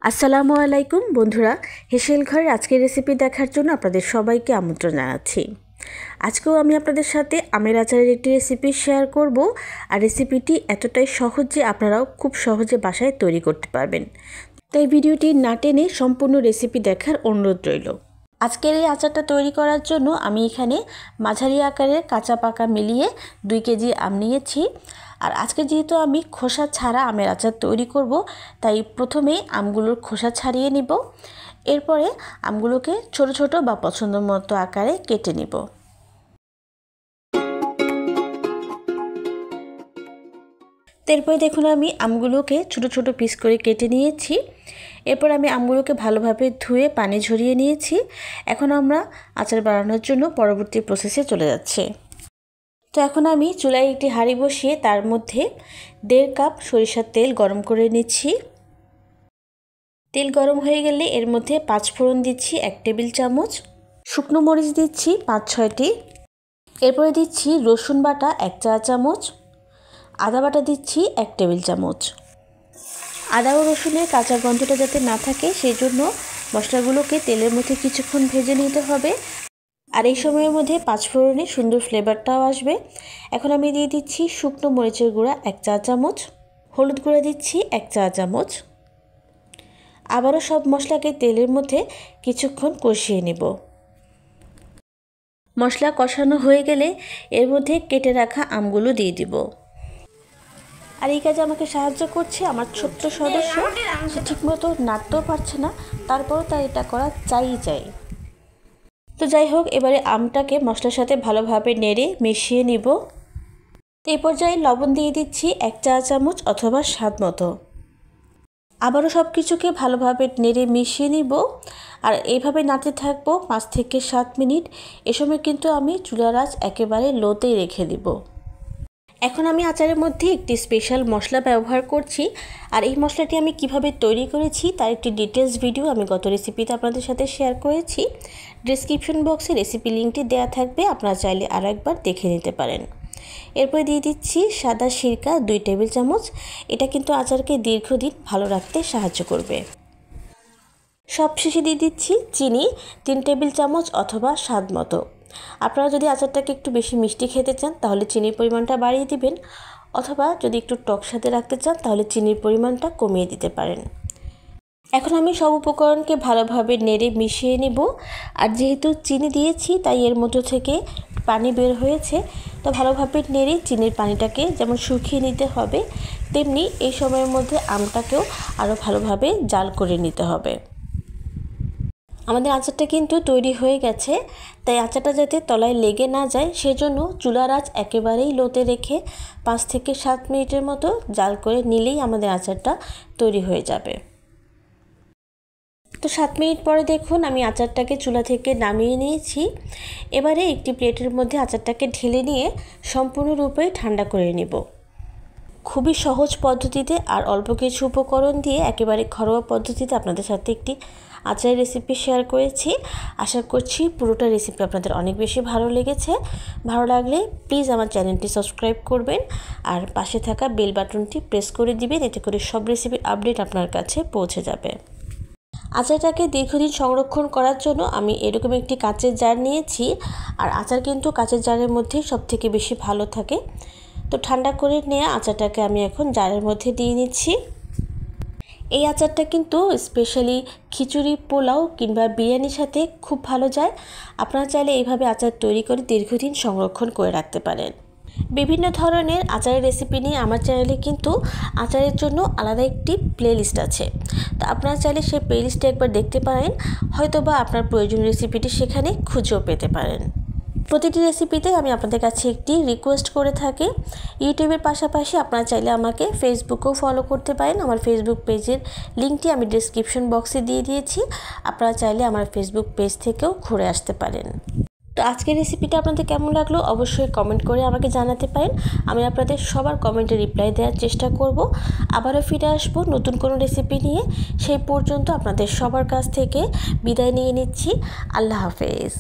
আসসালামু আলাইকুম বন্ধুরা, হেসেল ঘরের আজকের রেসিপি দেখার জন্য আপনাদের সবাইকে আমন্ত্রণ জানাচ্ছি। আজকেও আমি আপনাদের সাথে আমের আচারের একটি রেসিপি শেয়ার করব। আর রেসিপিটি এতটাই সহজ যে আপনারাও খুব সহজে বাসায় তৈরি করতে পারবেন। তাই ভিডিওটি না টেনে সম্পূর্ণ রেসিপি দেখার অনুরোধ রইল। আজকের এই আচারটা তৈরি করার জন্য আমি এখানে মাঝারি আকারের কাঁচা পাকা মিলিয়ে 2 কেজি আম নিয়েছি। আর আজকে যেহেতু আমি খোসা ছাড়া আমের আচার তৈরি করব, তাই প্রথমে আমগুলোর খোসা ছাড়িয়ে নিব। এরপরে আমগুলোকে ছোট ছোট বা পছন্দ মতো আকারে কেটে নিব। এরপরে দেখুন আমি আমগুলোকে ছোট ছোট পিস করে কেটে নিয়েছি। এরপর আমি আমগুলোকে ভালোভাবে ধুয়ে পানি ঝরিয়ে নিয়েছি। এখন আমরা আচার বানানোর জন্য পরবর্তী প্রসেসে চলে যাচ্ছি। তো এখন আমি চুলায় একটি হাঁড়ি বসিয়ে তার মধ্যে 1.5 কাপ সরিষার তেল গরম করে নিচ্ছি। তেল গরম হয়ে গেলে এর মধ্যে 5 ফোড়ন দিচ্ছি 1 টেবিল চামচ, শুকনো মরিচ দিচ্ছি 5-6টি, এরপরে দিচ্ছি রসুন বাটা 1 চা চামচ, আদা বাটা দিচ্ছি 1 টেবিল চামচ। আদা ও রসুনের কাঁচা গন্ধটা যাতে না থাকে সেই জন্য মশলাগুলোকে তেলের মধ্যে কিছুক্ষণ ভেজে নিতে হবে। আর এই সময়ের মধ্যে 5 ফোড়নে সুন্দর ফ্লেভারটাও আসবে। এখন আমি দিয়ে দিচ্ছি শুকনো মরিচের গুঁড়া 1 চা চামচ, হলুদ গুঁড়া দিচ্ছি 1 চা চামচ। আবারও সব মশলাকে তেলের মধ্যে কিছুক্ষণ কষিয়ে নেব। মশলা কষানো হয়ে গেলে এর মধ্যে কেটে রাখা আমগুলো দিয়ে দিব। আর এই কাজে আমাকে সাহায্য করছে আমার ছোট্ট সদস্য, সে ঠিকমতো নাড়তেও পারছে না, তারপরও তার এটা করা চাই। তো যাই হোক, এবারে আমটাকে মশলার সাথে ভালোভাবে নেড়ে মিশিয়ে নিব। এই পর্যায়ে লবণ দিয়ে দিচ্ছি 1 চা চামচ অথবা স্বাদ মতো। আবারও সব কিছুকে ভালোভাবে নেড়ে মিশিয়ে নিব। আর এইভাবে নাড়তে থাকবো 5 থেকে 7 মিনিট। এ সময় কিন্তু আমি চুলার আঁচ একেবারে লোতেই রেখে দিব। এখন আমি আচারের মধ্যে একটি স্পেশাল মশলা ব্যবহার করছি। আর এই মশলাটি আমি কিভাবে তৈরি করেছি তার একটি ডিটেলস ভিডিও আমি গত রেসিপিতে আপনাদের সাথে শেয়ার করেছি। ডেসক্রিপশন বক্সে রেসিপি লিঙ্কটি দেওয়া থাকবে, আপনারা চাইলে আরও একবার দেখে নিতে পারেন। এরপরে দিয়ে দিচ্ছি সাদা সিরকা 2 টেবিল চামচ। এটা কিন্তু আচারকে দীর্ঘদিন ভালো রাখতে সাহায্য করবে। সবশেষে দিয়ে দিচ্ছি চিনি 3 টেবিল চামচ অথবা স্বাদ মতো। আপনারা যদি আচারটাকে একটু বেশি মিষ্টি খেতে চান তাহলে চিনির পরিমাণটা বাড়িয়ে দিবেন, অথবা যদি একটু টক স্বাদে রাখতে চান তাহলে চিনির পরিমাণটা কমিয়ে দিতে পারেন। এখন আমি সব উপকরণকে ভালোভাবে নেড়ে মিশিয়ে নেব। আর যেহেতু চিনি দিয়েছি তাই এর মধ্য থেকে পানি বের হয়েছে, তো ভালোভাবে নেড়ে চিনির পানিটাকে যেমন শুকিয়ে নিতে হবে, তেমনি এই সময়ের মধ্যে আমটাকেও আরও ভালোভাবে জাল করে নিতে হবে। আমাদের আচারটা কিন্তু তৈরি হয়ে গেছে, তাই আচারটা যাতে তলায় লেগে না যায় সেজন্য চুলার আঁচ একেবারেই লোতে রেখে 5 থেকে 7 মিনিটের মতো জাল করে নিলেই আমাদের আচারটা তৈরি হয়ে যাবে। তো 7 মিনিট পরে দেখুন আমি আচারটাকে চুলা থেকে নামিয়ে নিয়েছি। এবারে একটি প্লেটের মধ্যে আচারটাকে ঢেলে নিয়ে সম্পূর্ণরূপে ঠান্ডা করে নেব। খুবই সহজ পদ্ধতিতে আর অল্প কিছু উপকরণ দিয়ে একেবারে ঘরোয়া পদ্ধতিতে আপনাদের সাথে একটি আচারের রেসিপি শেয়ার করেছি। আশা করছি পুরোটা রেসিপি আপনাদের অনেক বেশি ভালো লেগেছে। ভালো লাগলে প্লিজ আমার চ্যানেলটি সাবস্ক্রাইব করবেন আর পাশে থাকা বেল বাটনটি প্রেস করে দিবেন, এতে করে সব রেসিপির আপডেট আপনার কাছে পৌঁছে যাবে। আচারটাকে দীর্ঘদিন সংরক্ষণ করার জন্য আমি এরকম একটি কাচের জার নিয়েছি। আর আচার কিন্তু কাচের জারের মধ্যেই সবথেকে বেশি ভালো থাকে। তো ঠান্ডা করে নেওয়া আচারটাকে আমি এখন জারের মধ্যে দিয়ে নিচ্ছি। এই আচারটা কিন্তু স্পেশালি খিচুড়ি, পোলাও কিংবা বিরিয়ানির সাথে খুব ভালো যায়। আপনারা চাইলে এইভাবে আচার তৈরি করে দীর্ঘদিন সংরক্ষণ করে রাখতে পারেন। বিভিন্ন ধরনের আচারের রেসিপি নিয়ে আমার চ্যানেলে কিন্তু আচারের জন্য আলাদা একটি প্লেলিস্ট আছে, তো আপনারা চাইলে সেই প্লেলিস্টে একবার দেখতে পারেন, হয়তোবা আপনার প্রয়োজনীয় রেসিপিটি সেখানে খুঁজেও পেতে পারেন। প্রতিটি রেসিপিতে আমি আপনাদের কাছে একটি রিকোয়েস্ট করে থাকি। ইউটিউবের পাশাপাশি আপনারা চাইলে আমাকে ফেসবুকেও ফলো করতে পারেন। আমার ফেসবুক পেজের লিঙ্কটি আমি ডেসক্রিপশন বক্সে দিয়ে দিয়েছি, আপনারা চাইলে আমার ফেসবুক পেজ থেকেও ঘুরে আসতে পারেন। তো আজকের রেসিপিটা আপনাদের কেমন লাগলো অবশ্যই কমেন্ট করে আমাকে জানাতে পারেন। আমি আপনাদের সবার কমেন্টে রিপ্লাই দেওয়ার চেষ্টা করব। আবারও ফিরে আসবো নতুন কোনো রেসিপি নিয়ে। সেই পর্যন্ত আপনাদের সবার কাছ থেকে বিদায় নিয়ে নিচ্ছি। আল্লাহ হাফেজ।